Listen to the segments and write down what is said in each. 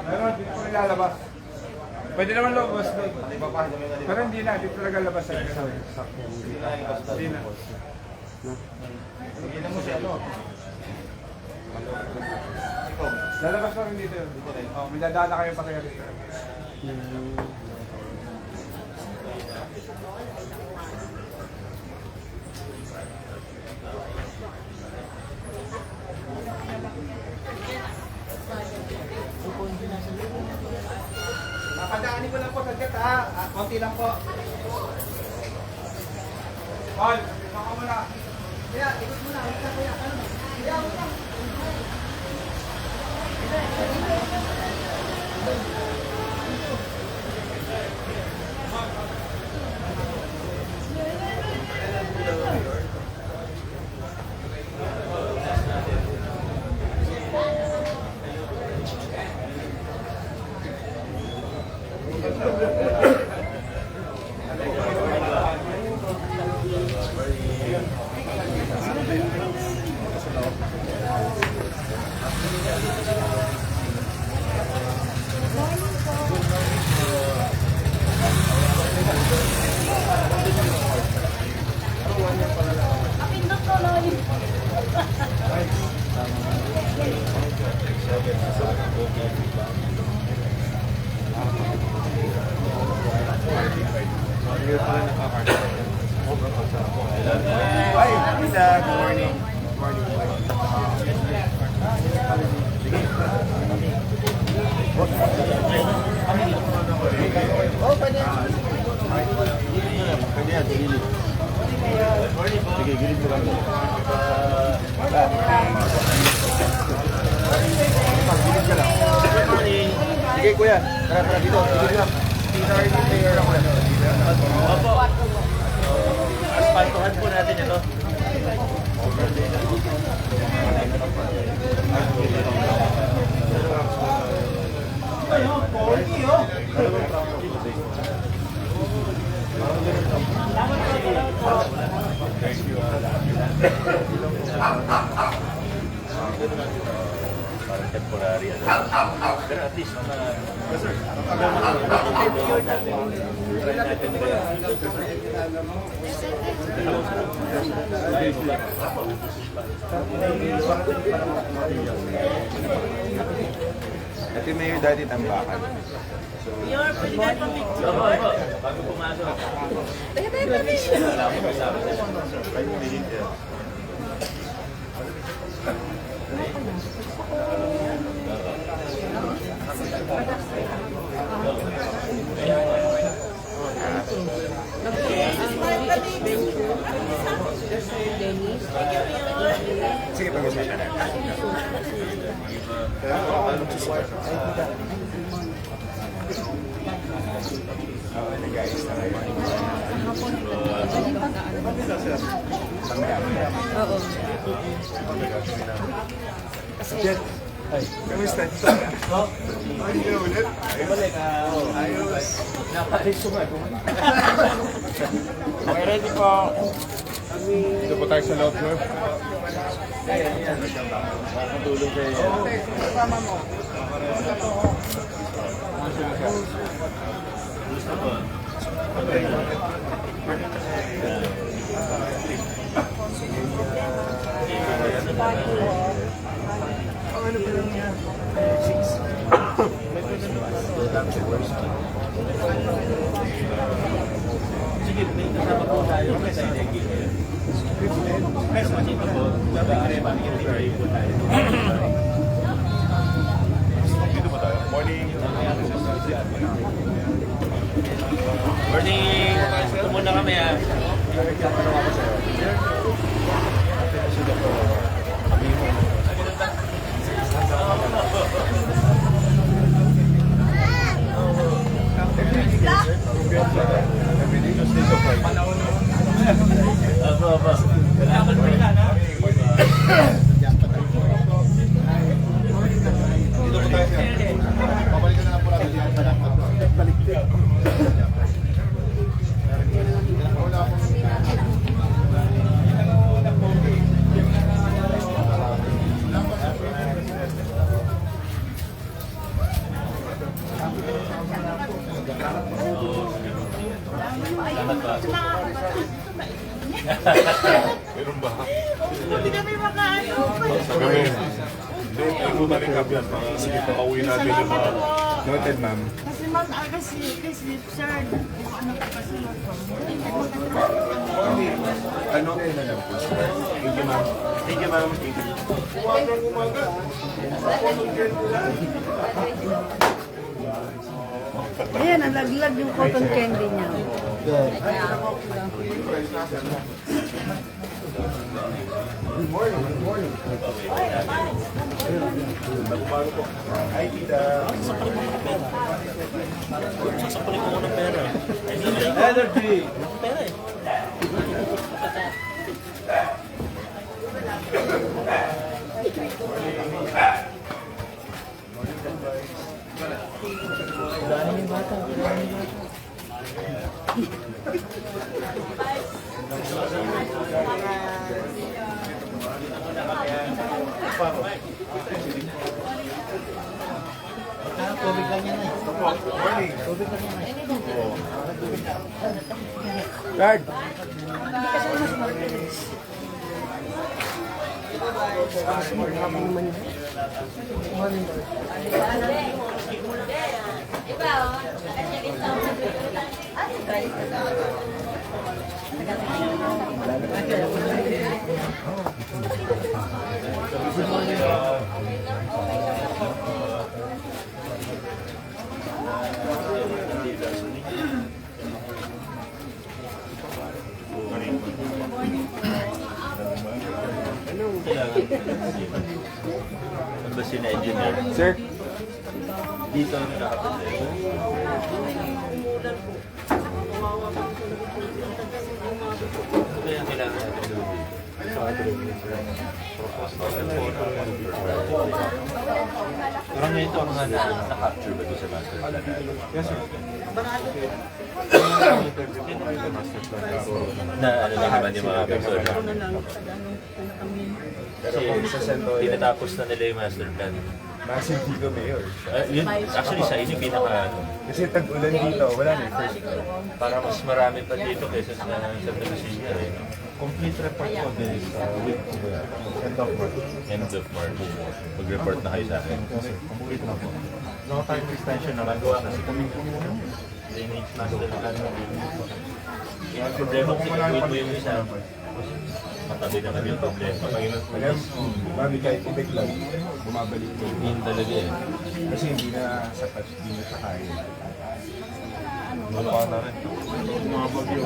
Meron, dito ko nilalabas. Pwede naman lumabas doon. Pero hindi na, dito talaga labas sa ito. Hindi na. Hindi na mo siya, ano? Lalabas pa rin dito. Oh, may dadaan na kayo pa kayo dito. Padaanin ko lang po saglit ha. Konti lang po. Paul, baka mo na. Kaya, ikot muna. Kaya, ano? Kaya, Hi, Lisa. Good morning. Good morning. oh, pwede. Pwede yan, gilid. Sige, gilid mo lang. Gilid ka lang. Sige, kuya. Tara dito. Gilid lang. Sorry, player ako lang. Opo. Asfaltuhan po natin ito. Ayun, pogi oh. Parang temporary ano. Pero at least sir. Try natin Ito may yung dati tambakan. Mayor, pwede kayo pa-picture. Bago pumasok. Tayo pa-picture. Alam mo sa amin. 5 minutes yan. Sige, pag-usapan natin. Oo, nag-ayos na kayo. Oo. Jet, kamusta? Ay, hindi na ulit. Balik, Ayos. napalit sumago. Okay, ready po. Dito po tayo sa loob, no? Ayan, yan. Makatulong kayo. Kasama mo. Gusto ko. Ang ano ba lang niya? 6. Sige, may kasama po tayo. May sa inegin. Pero sa dito po, dapat i-review po tayo. Dito po tayo. Morning. Morning! Ito muna kami ha. Nagtatanong ako sa'yo. Aba. Kailangan mo yan ha? Dito po tayo, sir. Pabalikan na lang po natin. Balik. Wala akong Hindi kami makaano. Kami. Ay po namin kapyan para sige pauwi natin yung mga... Salamat po. Noted, ma'am. Kasi ma'am, kasi sir, ano po kasi Ano kayo na lang po? Thank you, ma'am. Thank you, ma'am. Thank you. Ayan, nalaglag yung cotton candy niya. Ay, tita. Sasapalit ko ng pera. Energy! Pera eh. Guard! Ano ba sila engineer? Sir? Dito ang nakapunta. Kaya kailangan natin gawin. Parang ngayon ito mga na-capture ba ito sa master plan natin? Yes, sir. Na ano lang naman yung mga persona. Kasi tinatapos na nila yung master plan. Massive dito, Mayor. Yun, actually sa inyo pinaka ano. Kasi tag-ulan dito, wala na yung first. Para mas marami pa dito kaysa sa Santa Lucia eh. No? Complete report po this week. End of March. End of March. Mag-report na kayo sa akin. Kasi complete na po. No time extension na lang po. Kasi kami Drainage master plan. Yung problema kasi gawin mo yung isa. Matabi naman yung problema. Alam, mami kahit ibig lang, bumabalik ko. Yun talaga eh. Kasi hindi na sapat, hindi na sakaya. wala na rin. Mga bagyo.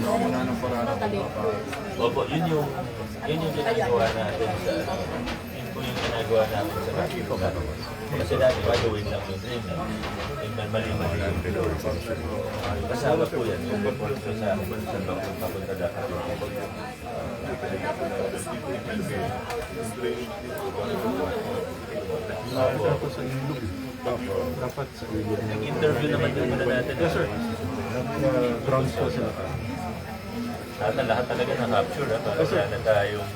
Wala nang paraan. Opo, yun yung ginagawa natin sa yun po yung ginagawa natin sa Mexico. Kasi dati gagawin lang yung drain na yung mali-mali yung pillar. Kasama po yan, kung pagpulso sa bakit papunta dapat yun. Dapat sa ilog. Dapat sa ilog. Nag-interview naman din muna natin. Yes, sir. Grounds po sila. Lahat talaga na-capture para wala na tayong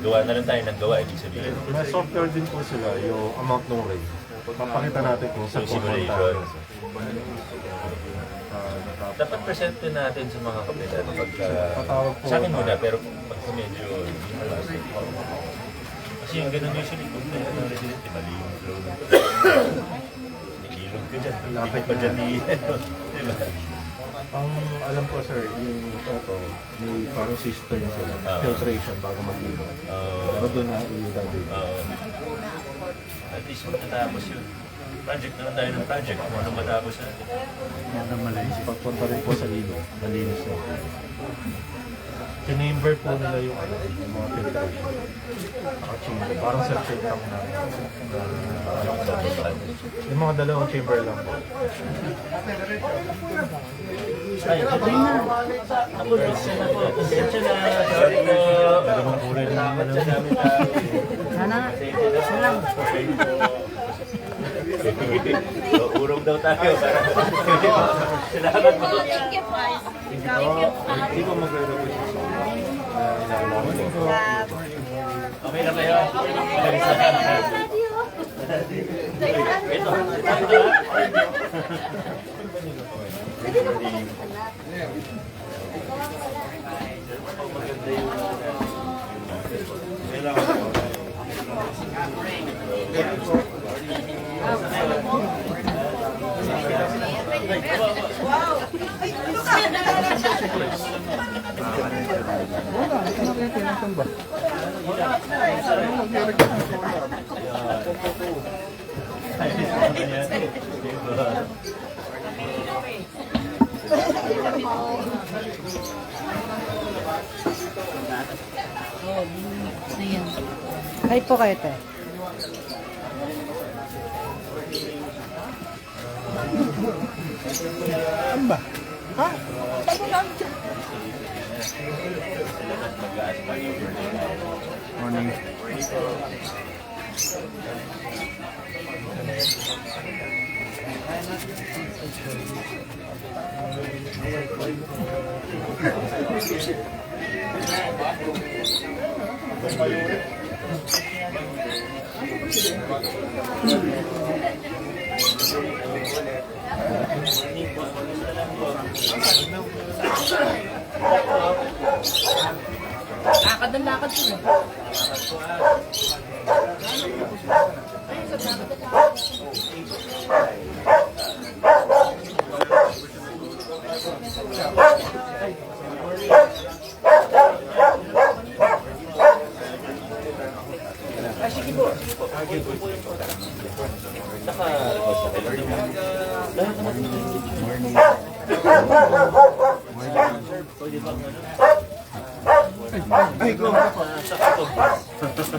gawa na lang tayo ng gawa, ibig sabihin. May software din po sila, yung amount ng rain. Papakita natin kung saan Yung pupunta. simulation. Dapat present din natin sa mga kapitan pagka... Patawag po. Sa akin muna, pero pag medyo... Kasi yung ganun usually, kung may ano resident, mali yung flow. Nag-ilog ka dyan, lapit pa dyan ni... Diba? Ang alam ko sir, yung ito, may parang system sila, filtration bago mag-ilog. Pero doon na ilagay. At least matatapos yun. Project na lang tayo ng project kung ano matapos natin. Pagpunta rin po sa ilog, malinis na. Kinimber po nila yung ano, yung mga filtration. Naka-chamber, parang self-check lang na. Yung mga dalawang chamber lang po. Ay, ito na. Ako, pasensya na. Sorry po. Dalawang kulay na naman Pasensya namin na. Sana, So, urong daw tayo para salamat po. Thank you po. Hindi ko magre-request sa Okay na kayo? Malis na ka. Ito. Saan ba? Ayan. Ay po kayo, te. Amba. Ha? Morning. Lakad ng lakad po. Ay, go. Morning.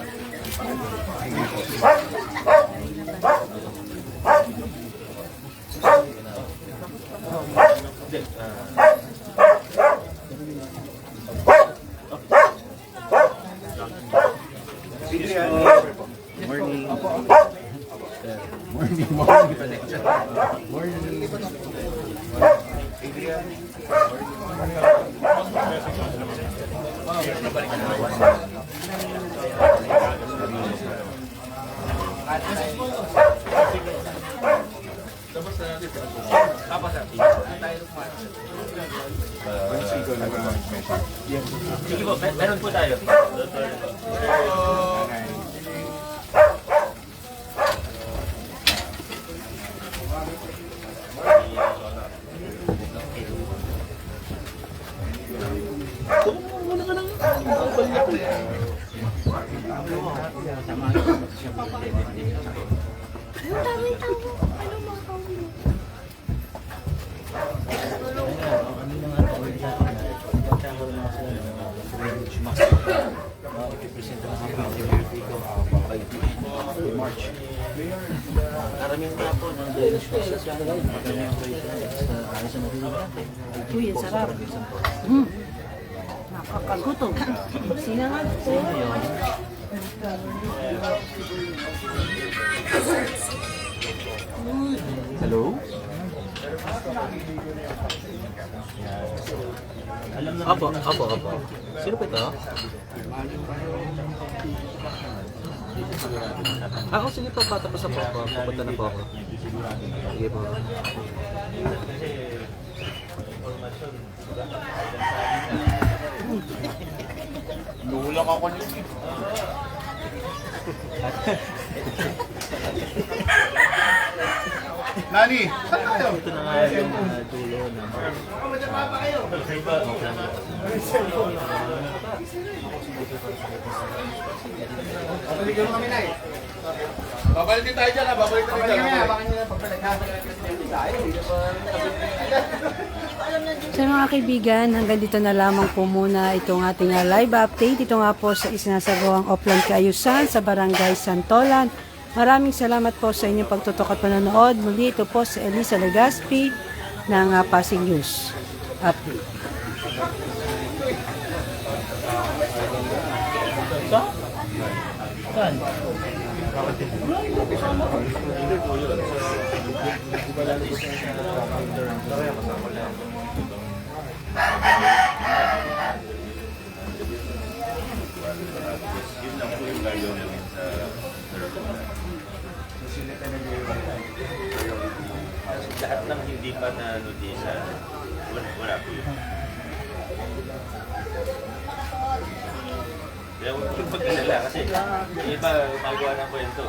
Sige po, meron po tayo. Ayun, tawa. Ano mga kawin? Uy, ang sarap. Mm. Nakakagutom. Sinangag po. Hello? Apo. Sino po ito? Ako, sige po, patapos na po ako. Pupunta na po ako. Sige po. Nulak ako niyo. Nani, saan tayo? Ito na nga yung dulo na Babalikan mo kami na eh. Babalik din tayo dyan ha, babalik tayo dyan. Babalik nyo na So mga kaibigan, hanggang dito na lamang po muna itong ating live update. Ito nga po sa isinasagawang Oplan Kaayusan sa Barangay Santolan. Maraming salamat po sa inyong pagtutok at panonood. Muli ito po si Elisa Legaspi ng Pasig News Update. lahat ng hindi pa na notisa, wala po yun. Kaya huwag yung pag-alala kasi yung iba gumagawa ng kwento.